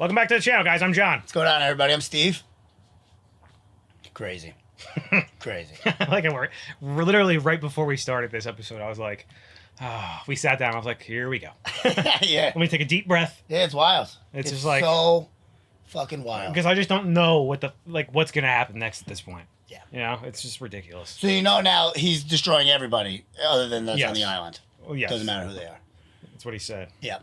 Welcome back to the channel, guys. I'm John. What's going on, everybody? I'm Steve. Crazy. Crazy. Like we're literally right before we started this episode, I was like, we sat down. I was like, here we go. Yeah. Let me take a deep breath. Yeah, it's wild. It's just like so fucking wild. Because I just don't know what's gonna happen next at this point. Yeah. You know, it's just ridiculous. So you know now he's destroying everybody other than those on the island. Oh, yes. Doesn't matter who they are. That's what he said. Yeah.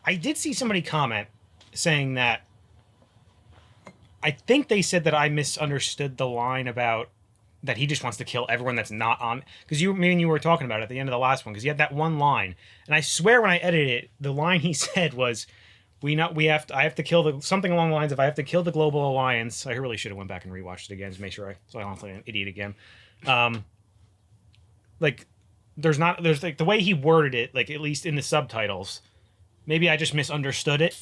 I did see somebody comment saying that I think they said that I misunderstood the line about that he just wants to kill everyone that's not on, because me and you were talking about it at the end of the last one, because he had that one line, and I swear when I edited it, the line he said was, I have to kill something along the lines of I have to kill the Global Alliance. I really should have went back and rewatched it again to make sure so I don't look like an idiot again. There's like the way he worded it, like at least in the subtitles, maybe I just misunderstood it.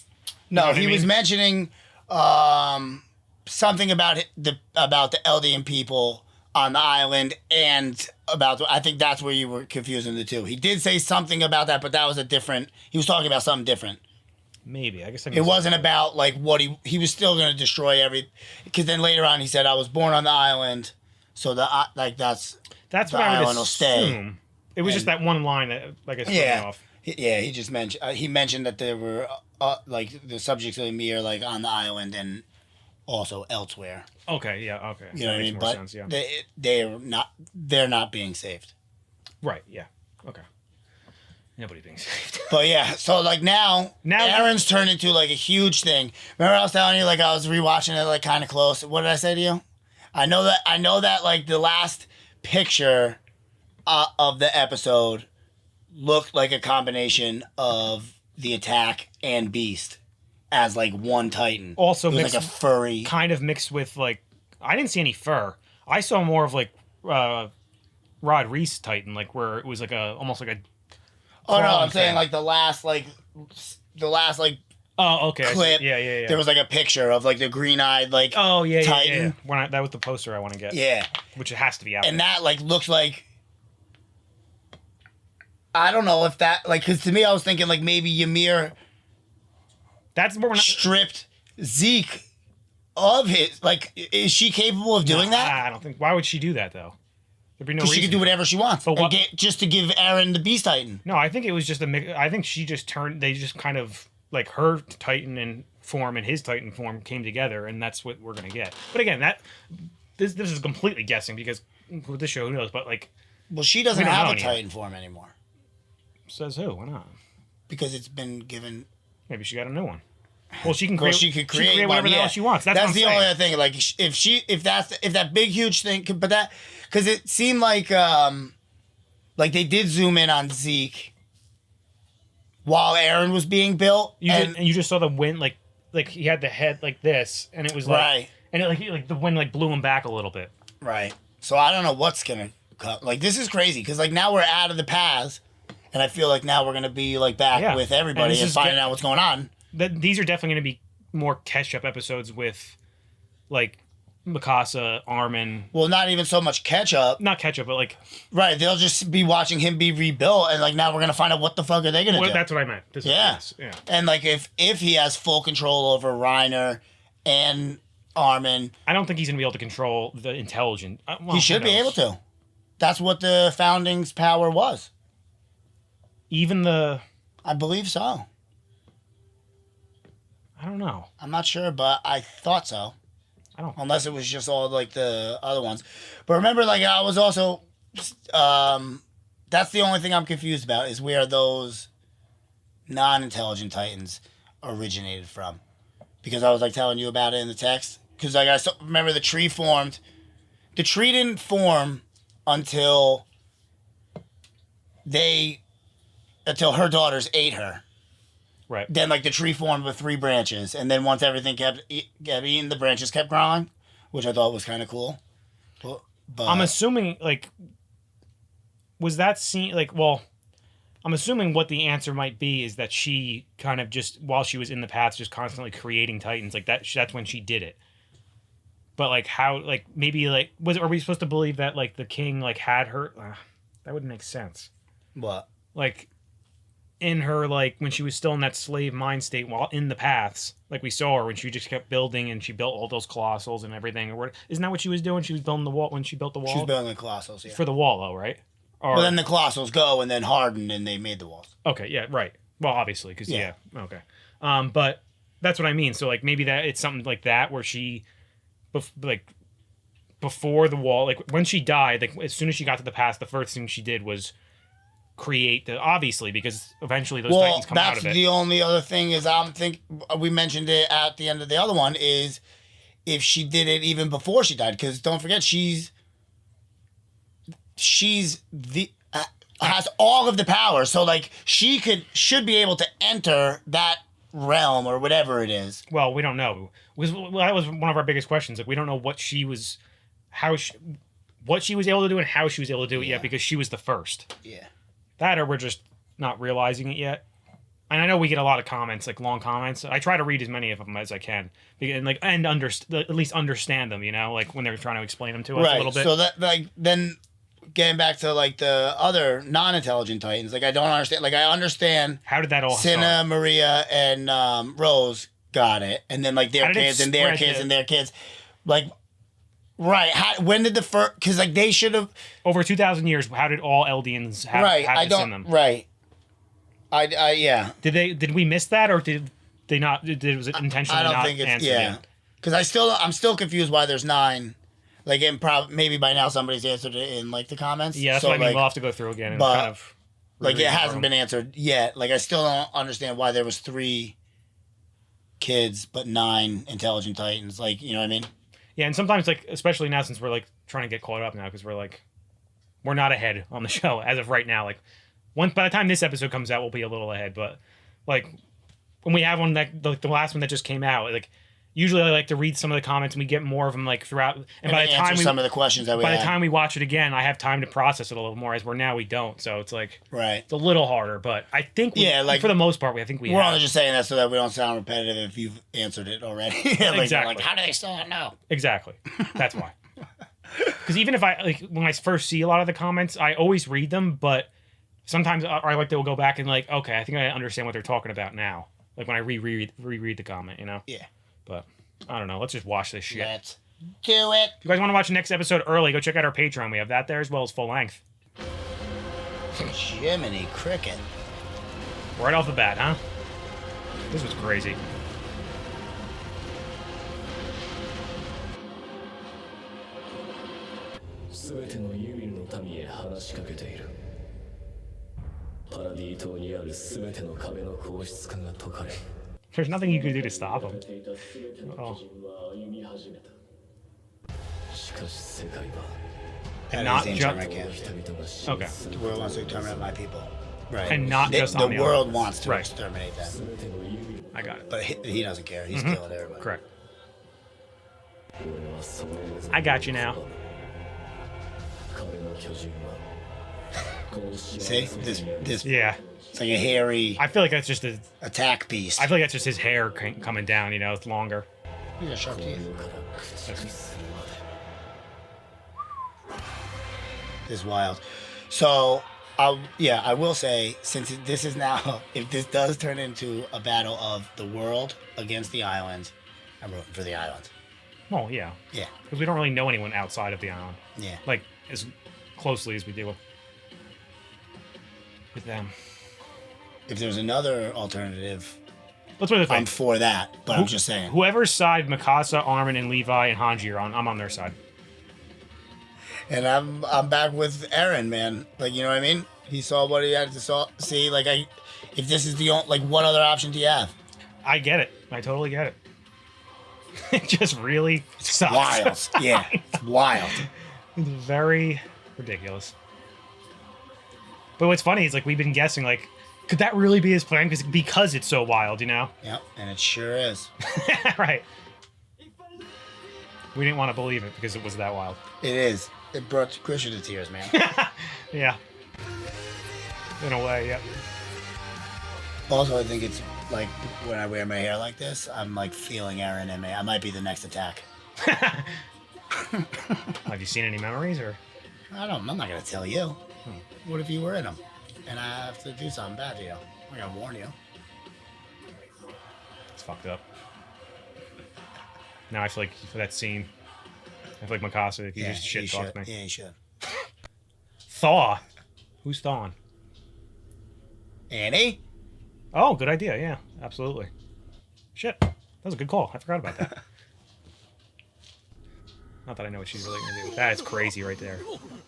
No, he was mentioning something about the Eldian people on the island, and I think that's where you were confusing the two. He did say something about that, but that was he was talking about something different. Maybe. I guess it wasn't about like what he was still going to destroy because then later on he said, I was born on the island, so that's what I would assume. It was just that one line that I guess threw me off. Yeah, he just mentioned that there were like the subjects of the Mir like on the island and also elsewhere. Okay, yeah, okay. You know what I mean? But sense, yeah. they're not being saved. Right, yeah. Okay. Nobody's being saved. But yeah, so like now Aaron's turned into like a huge thing. Remember I was telling you like I was rewatching it like kind of close. What did I say to you? I know that like the last picture of the episode looked like a combination of the Attack and Beast as like one Titan. Also mixed, like a furry, kind of mixed with like I didn't see any fur. I saw more of like Rod Reese Titan, like where it was like almost like a. Oh no, I'm saying like the last oh, okay. clip. Yeah. There was like a picture of like the green-eyed like Titan. Yeah. That was the poster I want to get. Yeah. Which it has to be out. And that like looks like. I don't know if that like because to me I was thinking like maybe Ymir. That's more stripped Zeke of his like. Is she capable of doing that? I don't think. Why would she do that though? There'd be no reason. She could do whatever she wants, but just to give Aaron the Beast Titan. No, I think it was just a mix. I think she just turned. They just kind of like her Titan and form and his Titan form came together, and that's what we're gonna get. But again, this is completely guessing because with this show, who knows? But like, well, she doesn't have a Titan form anymore. Says who? Why not? Because it's been given. Maybe she got a new one. Well, she can create. She could create whatever the hell she wants. That's the only other thing. Like, if that big huge thing, but that because it seemed like they did zoom in on Zeke while Aaron was being built. And you just saw the wind, like he had the head like this, and it was like, right, and it the wind like blew him back a little bit. Right. So I don't know what's gonna come. Like this is crazy because like now we're out of the past. And I feel like now we're going to be like back with everybody and finding out what's going on. These are definitely going to be more catch-up episodes with like Mikasa, Armin. Well, not even so much catch-up. Not catch-up, but like... Right, they'll just be watching him be rebuilt and like now we're going to find out what the fuck are they going to do. That's what I meant. Yeah. And like if he has full control over Reiner and Armin... I don't think he's going to be able to control the intelligent... he should be able to. That's what the Founding's power was. I believe so. I don't know. I'm not sure, but I thought so. I don't. Unless it was just all like the other ones. But remember, like I was also, that's the only thing I'm confused about is where those non-intelligent Titans originated from. Because I was like telling you about it in the text. Because like I remember the tree formed. The tree didn't form until her daughters ate her. Right. Then, like, the tree formed with 3 branches. And then once everything kept eating, the branches kept growing, which I thought was kind of cool. But I'm assuming, like, was that scene, like, well, I'm assuming what the answer might be is that she kind of just, while she was in the past, just constantly creating Titans. Like, that's when she did it. But, like, how, like, maybe, like, are we supposed to believe that, like, the king, like, had her? That wouldn't make sense. What? Like, in her, like, when she was still in that slave mind state while in the paths, like we saw her when she just kept building and she built all those colossals and everything. Or isn't that what she was doing? She was building the wall when she built the wall? She was building the colossals, yeah. For the wall, though, right? Or, well, then the colossals go and then harden and they made the walls. Okay, yeah, right. Well, obviously, because, okay. But that's what I mean. So, like, maybe that it's something like that where she, before the wall, like, when she died, like, as soon as she got to the past, the first thing she did was create the, obviously, because eventually those titans come out of it. That's the only other thing is we mentioned it at the end of the other one is if she did it even before she died, because don't forget she's the has all of the power, so like she should be able to enter that realm or whatever it is. Well, we don't know. That was one of our biggest questions. Like, we don't know what she was able to do and how she was able to do it yet, because she was the first. Yeah. That, or we're just not realizing it yet. And I know we get a lot of comments, like long comments. I try to read as many of them as I can, and at least understand them. You know, like when they're trying to explain them to us a little bit. So that, like, then getting back to like the other non-intelligent titans, like I don't understand. Like I understand how did that all Cinna, start? Maria, and Rose got it, and then like their kids and their kids and their kids, like. Right. When did the first? Because like they should have over 2,000 years. How did all Eldians have this in them? Right. Yeah. Did we miss that, or did they not? Was it intentionally not? I don't think it's Because I'm still confused why there's 9. Like, maybe by now somebody's answered it in like the comments. Yeah, that's what I mean. We'll have to go through again and kind of. Like it hasn't been answered yet. Like I still don't understand why there was 3 kids but 9 intelligent titans. Like, you know what I mean? Yeah, and sometimes, like, especially now since we're, like, trying to get caught up now because we're not ahead on the show as of right now. Like, by the time this episode comes out, we'll be a little ahead. But, like, when we have one, the last one that just came out, like, usually I like to read some of the comments and we get more of them, like, throughout. And by the time some of the questions that we by the time we watch it again, I have time to process it a little more, as now we don't. So it's, like, right. It's a little harder. But I think, for the most part, I think we're only just saying that so that we don't sound repetitive if you've answered it already. Like, exactly. Like, how do they still not know? Exactly. That's why. Because even if when I first see a lot of the comments, I always read them, but sometimes I like to go back and like, okay, I think I understand what they're talking about now. Like when I reread the comment, you know? Yeah. But I don't know. Let's just watch this shit. Let's do it. If you guys want to watch the next episode early, go check out our Patreon. We have that there as well as full length. Jiminy Cricket. Right off the bat, huh? This was crazy. There's nothing you can do to stop him. Oh. And not just okay. The world wants to exterminate my people, right? And not just on the world wants to exterminate them. I got it. But he doesn't care. He's killing everybody. Correct. I got you now. See this? Yeah. It's like a hairy. I feel like that's just a attack beast. I feel like that's just his hair coming down. You know, it's longer. He got sharp teeth. This is wild. So, I will say, since this is now, if this does turn into a battle of the world against the islands, I'm rooting for the islands. Well, yeah. Yeah. Because we don't really know anyone outside of the island. Yeah. Like, as closely as we do with them. If there's another alternative, let's put it this way. I'm for that, but I'm just saying. Whoever's side Mikasa, Armin, and Levi, and Hanji are on, I'm on their side. And I'm back with Eren, man. Like, you know what I mean? He saw what he had to see. Like, if this is the only, like, what other option do you have? I get it. I totally get it. It just really sucks. Wild. Yeah. It's wild. It's very ridiculous. But what's funny is, like, we've been guessing, like, could that really be his plan? Because it's so wild, you know? Yep, and it sure is. Right. We didn't want to believe it because it was that wild. It is. It brought Christian to tears, man. Yeah. In a way, yep. Also, I think it's like when I wear my hair like this, I'm like feeling Eren in me. I might be the next attack. Have you seen any memories or? I'm not gonna tell you. What if you were in them, and I have to do something bad to you? I gotta warn you. It's fucked up. Now I feel like for that scene, I feel like Mikasa, he just shit talked me. Yeah, he should. Thaw. Who's thawing? Annie? Oh, good idea. Yeah, absolutely. Shit. That was a good call. I forgot about that. Not that I know what she's really going to do. That is crazy right there.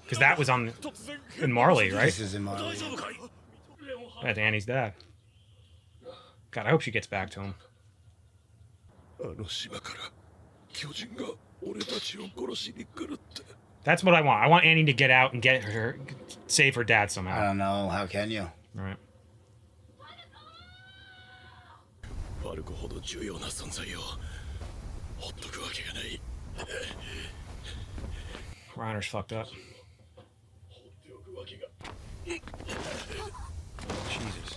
Because that was in Marley, right? This is in Marley. That's Annie's dad. God, I hope she gets back to him. That's what I want. I want Annie to get out and get her, save her dad somehow. I don't know. How can you? Right. Reiner's fucked up. Jesus.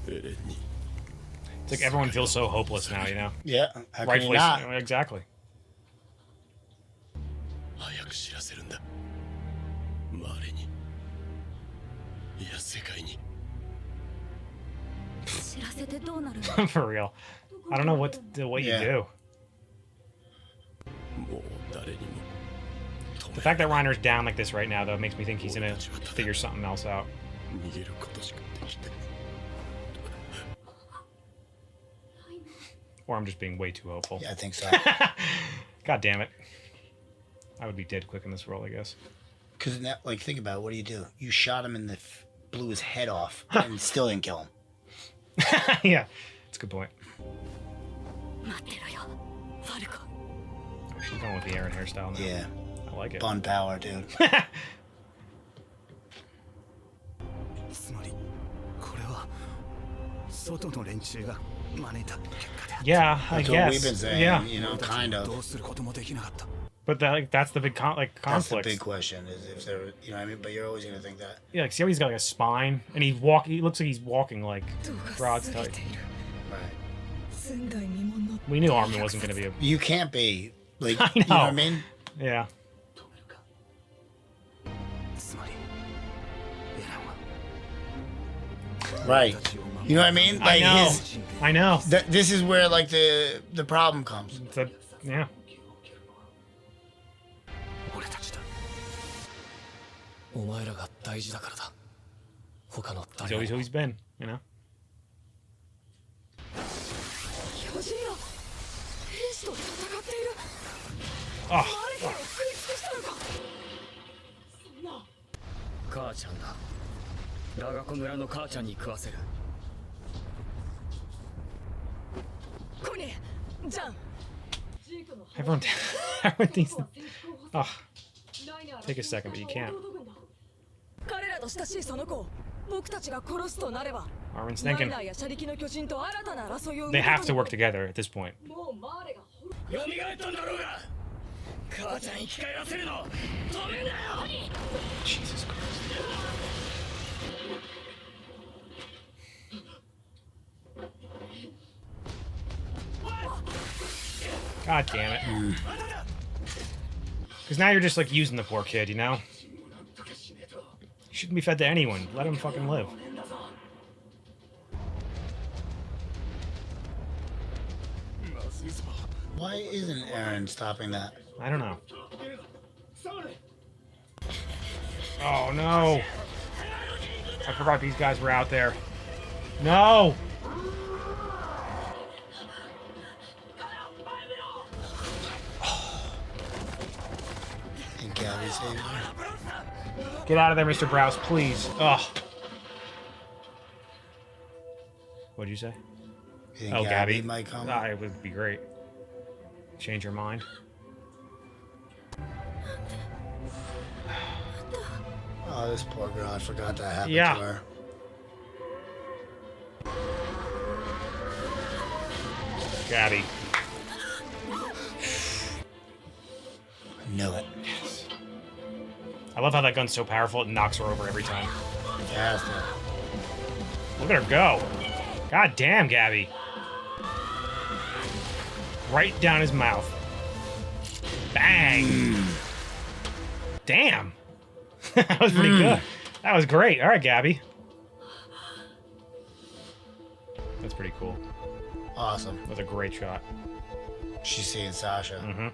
It's like everyone feels so hopeless now, you know? Yeah, how can Rightfully you not? so. Exactly. For real. I don't know what you do. The fact that Reiner's down like this right now, though, makes me think he's gonna figure something else out. Or I'm just being way too hopeful. Yeah, I think so. God damn it. I would be dead quick in this world, I guess. Because, like, think about it. What do? You shot him in the... blew his head off and still didn't kill him. Yeah, that's a good point. Oh, she's going with the Eren hairstyle now. Yeah. I like it. Bun power, dude. Yeah, I That's guess. what we've been saying, yeah. you know, kind of. But that's the big conflict. That's the big question, is if there, you know what I mean? But you're always going to think that. Yeah, like, see how he's got like a spine? And he looks like he's walking like Rod's type. Right. We knew Armin wasn't going to be a... You can't be. Like, I know. You know what I mean? Yeah. Right. You know what I mean? Like, I know. This is where, like, the problem comes. Yeah. He's always who he's been, you know? Oh. Everyone needs to... Oh. Take a second, but you can't. Armin's thinking. They have to work together at this point. Jesus Christ. God damn it. Because now you're just like using the poor kid, you know? He shouldn't be fed to anyone. Let him fucking live. Why isn't Eren stopping that? I don't know. Oh no! I forgot these guys were out there. No! And Gabi saved her. Get out of there, Mr. Browse, please. Ugh. What'd you say? You think Oh, Gabi might come? Ah, it would be great. Change your mind. Oh, this poor girl. I forgot that happened Yeah. to her. Gabi. I knew it. Yes. I love how that gun's so powerful it knocks her over every time. Yes. Look at her go. God damn, Gabi. Right down his mouth. Bang. Damn. That was pretty good. That was great. All right, Gabi. That's pretty cool. Awesome. That was a great shot. She's seeing Sasha. Mm-hmm.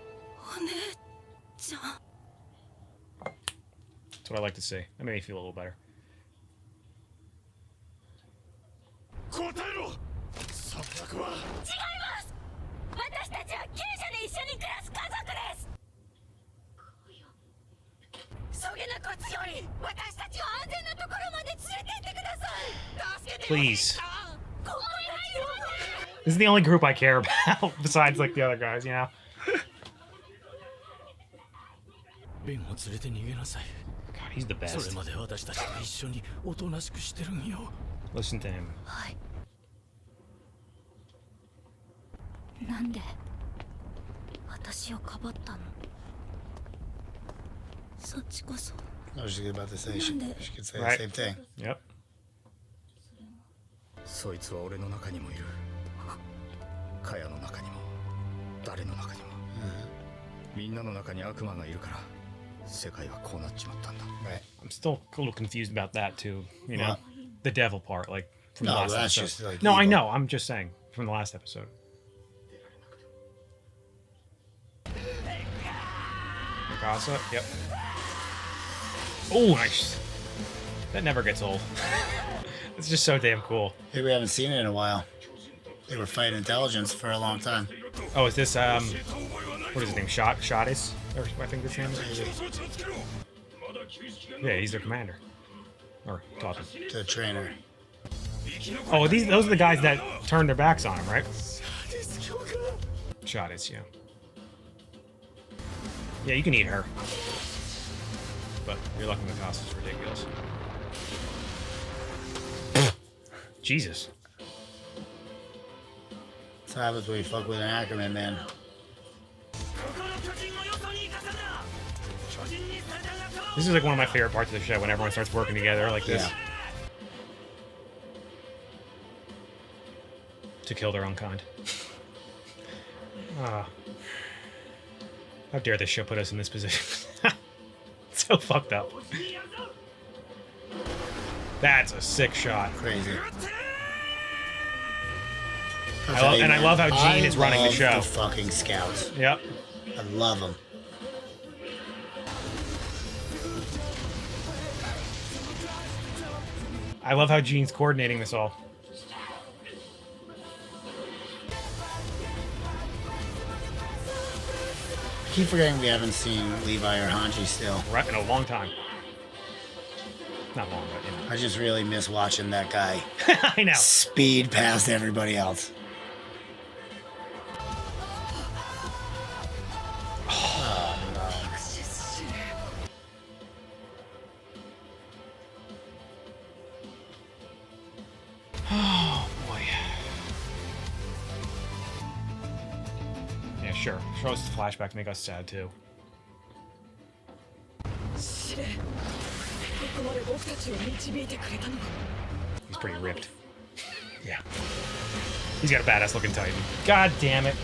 That's what I like to see. That made me feel a little better. Please. This is the only group I care about besides like the other guys, you know? God, he's the best. Listen to him. なんで私をかばったのそっちこそ I was just about to say she could say the Right. same thing. Yep. そいつは俺の中にもいる。カヤの中にも、誰の中にも。みんなの中に悪魔がいるから、世界はこうなっちまったんだ。Right. I'm still a little confused about that too, you know? What? The devil part, like from the No, last that's episode. just, like, no, I evil. know. I'm just saying from the last episode. Mikasa, yep. Oh, nice. That never gets old. It's just so damn cool. Hey, we haven't seen it in a while. They were fighting intelligence for a long time. Oh, is this what is his name? Shottis? Or I think this name is. Yeah, he's their commander. Or talking. The trainer. Oh, those are the guys that turned their backs on him, right? Shottis, yeah. Yeah, you can eat her. But you're lucky Mikasa's ridiculous. Jesus. That's what happens when you fuck with an Ackerman, man. This is like one of my favorite parts of the show when everyone starts working together like this. Yeah. To kill their own kind. Ah. How dare this show put us in this position? So fucked up. That's a sick shot. Crazy. I love how Gene is running the show. The fucking scouts. Yep. I love them. I love how Gene's coordinating this all. I keep forgetting we haven't seen Levi or Hanji still. Right, in a long time. Not long, but you know. I just really miss watching that guy I know. speed past everybody else. Oh boy. Yeah, sure. Show us the flashback to make us sad too. He's pretty ripped. Yeah. He's got a badass looking Titan. God damn it.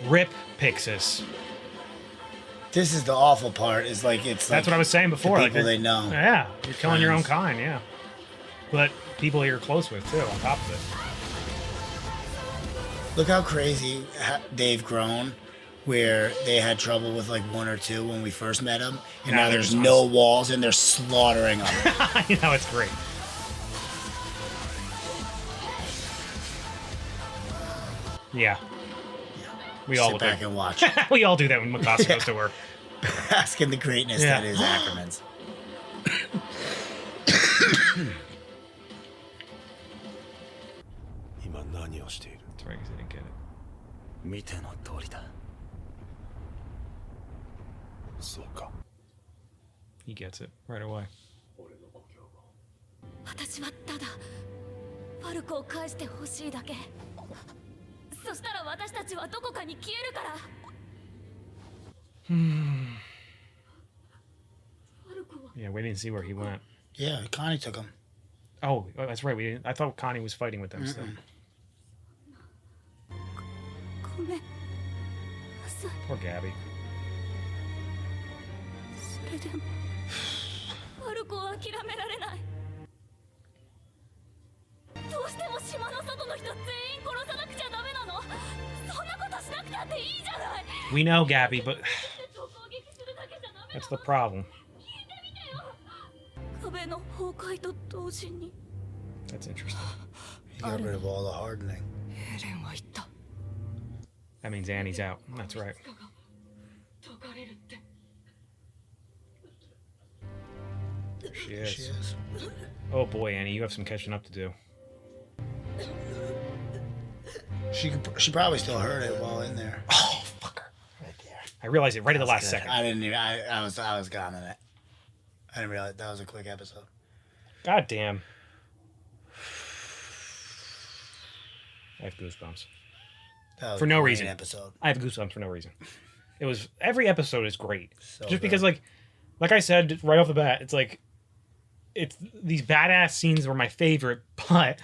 Rip Pixis. This is the awful part. Is like it's. That's like what I was saying before. The like people they know. Yeah, you're killing your own Friends. kind. Yeah, but people you're close with too. On top of it. Look how crazy they've grown. Where they had trouble with like one or two when we first met them, and now there's no walls and they're slaughtering them. You know, it's great. Yeah. We all Sit back and watch. we all do that when Mikasa goes to work. Bask in the greatness Yeah. that is Ackerman's. That's right, 'cause they didn't get it. 見ての通りだ。 He gets it right away. 私はただファルコを返してほしいだけそしたら私たちはどこかに消えるから Yeah, we didn't see where he went. Yeah, Connie took him. Oh, that's right. We didn't. I thought Connie was fighting with them still. ごめん Poor Gabi. それでもファルコを諦められない。どうしても島の外の人全員殺さなくちゃダメなの？そんなことしなくたっていいじゃない。 We know, Gabi, but that's the problem. 壁の崩壊と同時に That's interesting. He got rid of all the hardening. エレンは言った。 That means Annie's out. That's right. 解かれるって。 She is. She is. Oh boy, Annie, you have some catching up to do. She probably still heard it while in there. Oh, fucker. Right there. I realized it right at the last Good. second. I didn't even, I was gone in it. I didn't realize that was a quick episode. God damn. I have goosebumps. That was For no a great reason. episode. I have goosebumps for no reason. It was every episode is great. So Just good. because like I said right off the bat, it's like it's these badass scenes were my favorite, but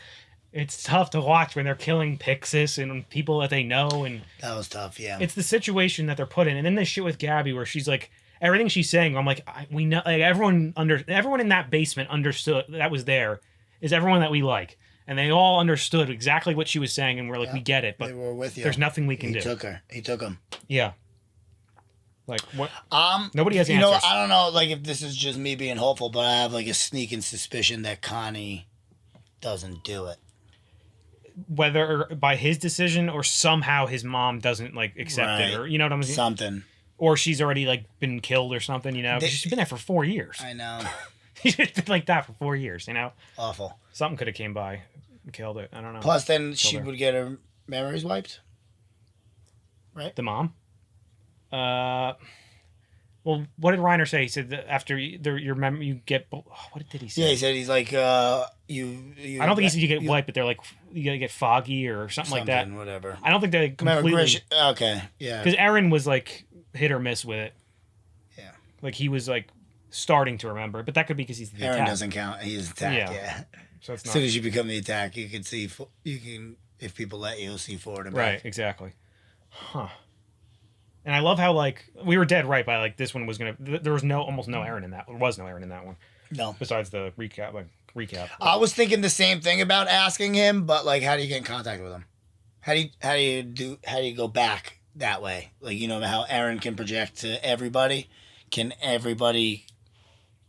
it's tough to watch when they're killing Pixis and people that they know, and That was tough, yeah. it's the situation that they're put in. And then this shit with Gabi where she's like everything she's saying, I'm like we know, like everyone in that basement understood that was there is everyone that we like. And they all understood exactly what she was saying, and we're like, we get it, but they were with you. there's nothing we can He do. took her. He took him. Yeah. Like what? Nobody has You answers. know, I don't know, like if this is just me being hopeful, but I have like a sneaking suspicion that Connie doesn't do it. Whether by his decision or somehow his mom doesn't like accept it, or you know what I'm saying? Something. Or she's already like been killed or something, you know? 'Cause she's been there for 4 years. I know. She's been like that for 4 years, you know? Awful. Something could have came by and killed it. I don't know. Plus, then she her. would get her memories wiped. Right? The mom? Well, what did Reiner say? He said that after your memory, you get. What did he say? Yeah, he said he's like, you I don't think he said you get wiped, but they're like, you gotta get foggy or something like that. Whatever. I don't think they Remember, completely. okay, yeah. Because Eren was like hit or miss with it. Yeah. Like he was like starting to remember, but that could be because he's the Aaron attack. doesn't count. He's attack, yeah. So it's As not soon as you become the attack, you can see, if people let you, see forward and back. right. Exactly. Huh. And I love how like we were dead right by like this one was gonna. There was almost no Eren in that. There was no Eren in that one. No. Besides the recap. I was thinking the same thing about asking him, but like, how do you get in contact with him? How do you go back that way? Like, you know how Eren can project to everybody. Can everybody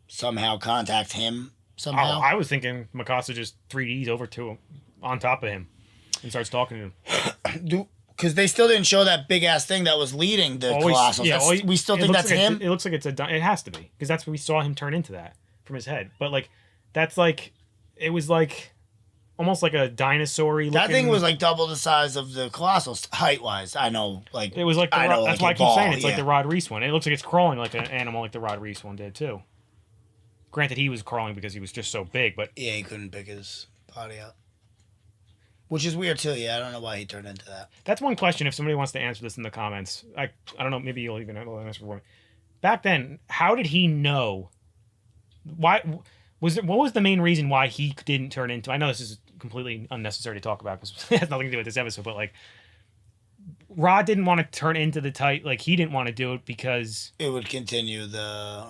somehow contact him somehow? I was thinking Mikasa just 3Ds over to him on top of him and starts talking to him. Because they still didn't show that big ass thing that was leading the Colossals. Yeah, We still think that's him. It looks like it has to be because that's what we saw him turn into that from his head. But like, that's like, it was like almost like a dinosaur-y looking. That thing was like double the size of the Colossals height wise. I know, like it was like that's why I keep saying it's like the Rod Reese one. It looks like it's crawling like an animal, like the Rod Reese one did too. Granted, he was crawling because he was just so big, but yeah, he couldn't pick his body up. Which is weird too. Yeah, I don't know why he turned into that. That's one question. If somebody wants to answer this in the comments, I don't know. Maybe you'll even have an answer for me. Back then, how did he know? Why was it? What was the main reason why he didn't turn into? I know this is completely unnecessary to talk about because it has nothing to do with this episode. But like, Rod didn't want to turn into the Titan. Like he didn't want to do it because it would continue the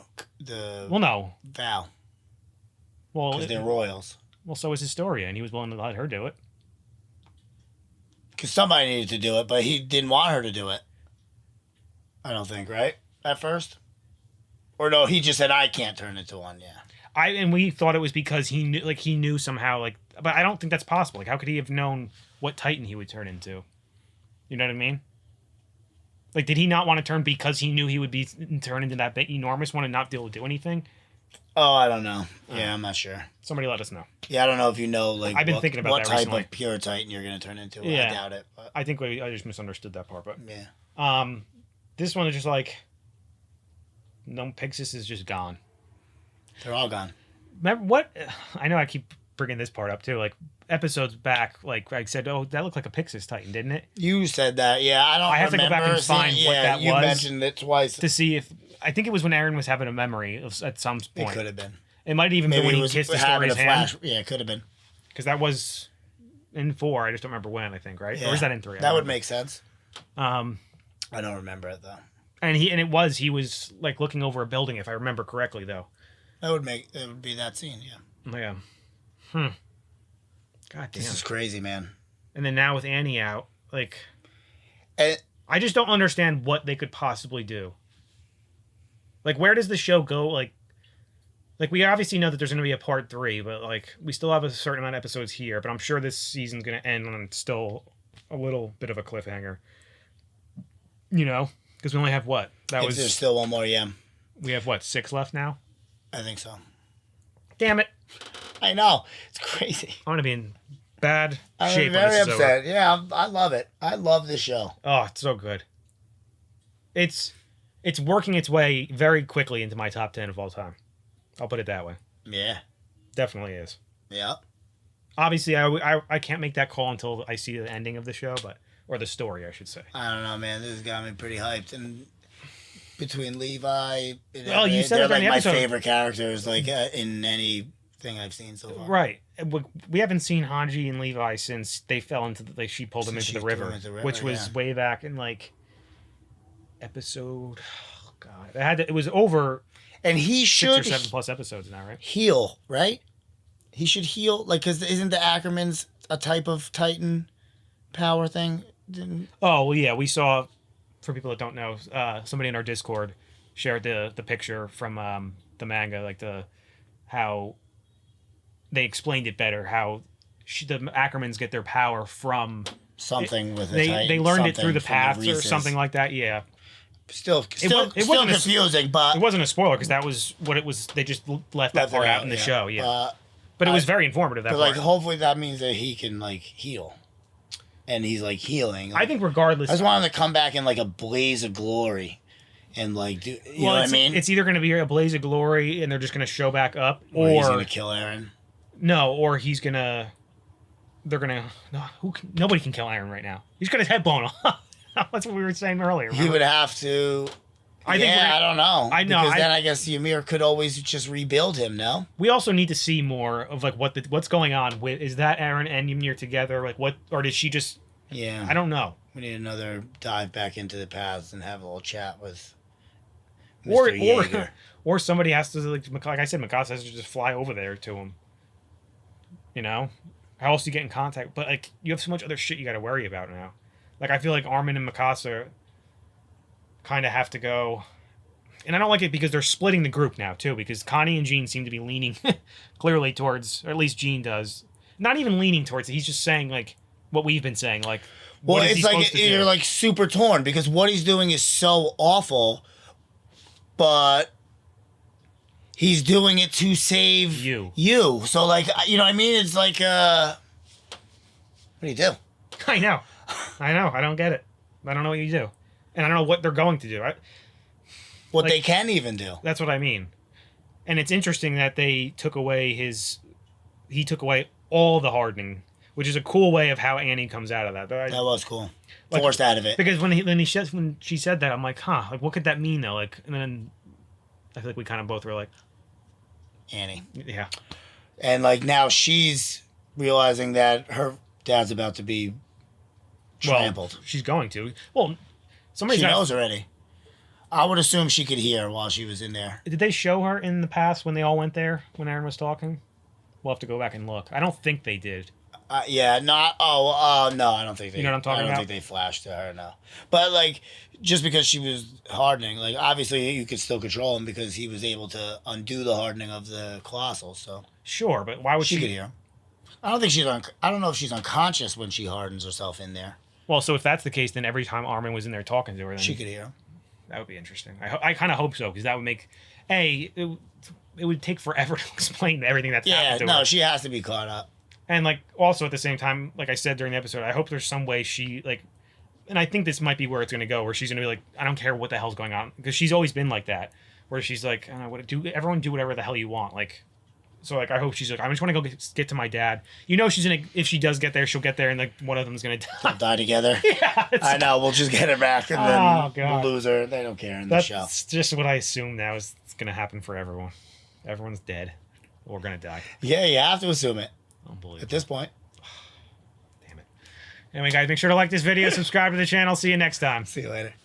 well, no vow. Well, because they're royals. Well, so was Historia, and he was willing to let her do it. Because somebody needed to do it, but he didn't want her to do it. I don't think, right? At first? Or no, he just said, I can't turn into one, yeah. And we thought it was because he knew somehow, like, but I don't think that's possible. Like, how could he have known what Titan he would turn into? You know what I mean? Like, did he not want to turn because he knew he would be turned into that big, enormous one and not be able to do anything? Oh, I don't know. Yeah, I'm not sure. Somebody let us know. Yeah, I don't know if you know, like, I've been thinking about what that type recently. of pure Titan you're going to turn into. Yeah. I doubt it. But I think I just misunderstood that part, but yeah. This one is just like, no, Pixis is just gone. They're all gone. Remember what? I know I keep bringing this part up too. Like episodes back, like I said, oh, that looked like a Pixis Titan, didn't it? You said that, yeah. I have to go back and find what that you was. mentioned it twice. To see if I think it was when Eren was having a memory at some point. It could have been. It might even Maybe been when he was kissed having Historia's a flash. hand. Yeah, it could have been. Because that was in 4. I just don't remember when. I think right, Yeah. or was that in 3? That would make sense. I don't remember it though. And he was like looking over a building, if I remember correctly, though. It would be that scene, yeah. Yeah. God damn. This is crazy, man. And then now with Annie out, like, And, I just don't understand what they could possibly do. Like, where does the show go? Like we obviously know that there's going to be a part 3, but like we still have a certain amount of episodes here. But I'm sure this season's going to end on still a little bit of a cliffhanger. You know, because we only have what? There's still one more, yeah. We have what, 6 left now? I think so. Damn it! I know, it's crazy. I'm gonna be in bad I'm shape. very when this upset. Is over. Yeah, I love it. I love this show. Oh, it's so good. It's working its way very quickly into my top 10 of all time. I'll put it that way. Yeah. Definitely is. Yeah. Obviously, I can't make that call until I see the ending of the show, or the story, I should say. I don't know, man. This has got me pretty hyped. And between Levi, Well, you said they're it during like the my episode. favorite characters, like in anything I've seen so far. Right. We haven't seen Hanji and Levi since they fell into she pulled them into the river, which was way back in like episode. Oh God, it was over. And he 6 should or 7 plus episodes now, right? heal, right? He should heal, like, because isn't the Ackermans a type of Titan power thing? Oh well, yeah. We saw, for people that don't know, somebody in our Discord shared the picture from the manga, like how they explained it better. How the Ackermans get their power from Something with a they Titan. they learned it something through the from paths or Reese's. something like that. Yeah. Still wasn't a- confusing, but It wasn't a spoiler because that was what it was. They just left that part out in the show. Yeah. But it was very informative. That but part. like, hopefully that means that he can like heal, and he's like healing. Like, I think regardless, I just want him to come back in like a blaze of glory, and like do you know what I mean? It's either going to be a blaze of glory and they're just going to show back up, Or he's or gonna kill Eren. no, or he's gonna. They're gonna. No, nobody can kill Aaron right now. He's got his head blown off. That's what we were saying earlier. He remember? would have to. I think I don't know. I know, Because then I guess Ymir could always just rebuild him. No. We also need to see more of like what's going on with. Is that Aaron and Ymir together? Like what, or did she just? Yeah. I don't know. We need another dive back into the past and have a little chat with Or Mr. Yeager. or somebody has to like I said, Mikasa has to just fly over there to him. You know, how else do you get in contact? But like you have so much other shit you got to worry about now. Like I feel like Armin and Mikasa kind of have to go, and I don't like it because they're splitting the group now too. Because Connie and Jean seem to be leaning clearly towards, or at least Jean does. Not even leaning towards it. He's just saying like what we've been saying. Like, Well, what is it's he like supposed to do? you're like super torn because what he's doing is so awful, but he's doing it to save You. You. So like, you know what I mean? It's like, what do you do? I know. I don't get it. I don't know what you do, and I don't know what they're going to do. What Like- they can even do. That's what I mean. And it's interesting that he took away all the hardening, which is a cool way of how Annie comes out of that. That was cool. Like- Forced out of it. Because when she said that, I'm like, huh, like what could that mean though? Like, and then I feel like we kind of both were like, Annie. yeah, And like now she's realizing that her dad's about to be trampled. well, she's going to. Well, somebody's She knows already. I would assume she could hear while she was in there. Did they show her in the past when they all went there when Aaron was talking? We'll have to go back and look. I don't think they did. Yeah, not. No, I don't think they. You know what I'm talking I don't about? think they flashed to her. No, but like just because she was hardening, like obviously you could still control him because he was able to undo the hardening of the colossal. So Sure, but why would she could hear him. I don't think she's I don't know if she's unconscious when she hardens herself in there. Well, so if that's the case, then every time Armin was in there talking to her, then She could hear him. that would be interesting. I kind of hope so because that would make it would take forever to explain everything that's Yeah, happened to no, her. she has to be caught up. And like also at the same time, like I said during the episode, I hope there's some way she like, and I think this might be where it's gonna go, where she's gonna be like, I don't care what the hell's going on, because she's always been like that, where she's like, I don't know, everyone do whatever the hell you want, like. So like I hope she's like, I just want to go get to my dad. You know, she's gonna, if she does get there, she'll get there and like one of them's gonna die. Die together. Yeah, I know. We'll just get her back and Oh, then God. we'll lose her. They don't care in the show. That's just what I assume now is it's gonna happen for everyone. Everyone's dead or gonna die. Yeah, you have to assume it Unbelievable. at this point. Damn it. Anyway, guys, make sure to like this video, subscribe to the channel. See you next time. See you later.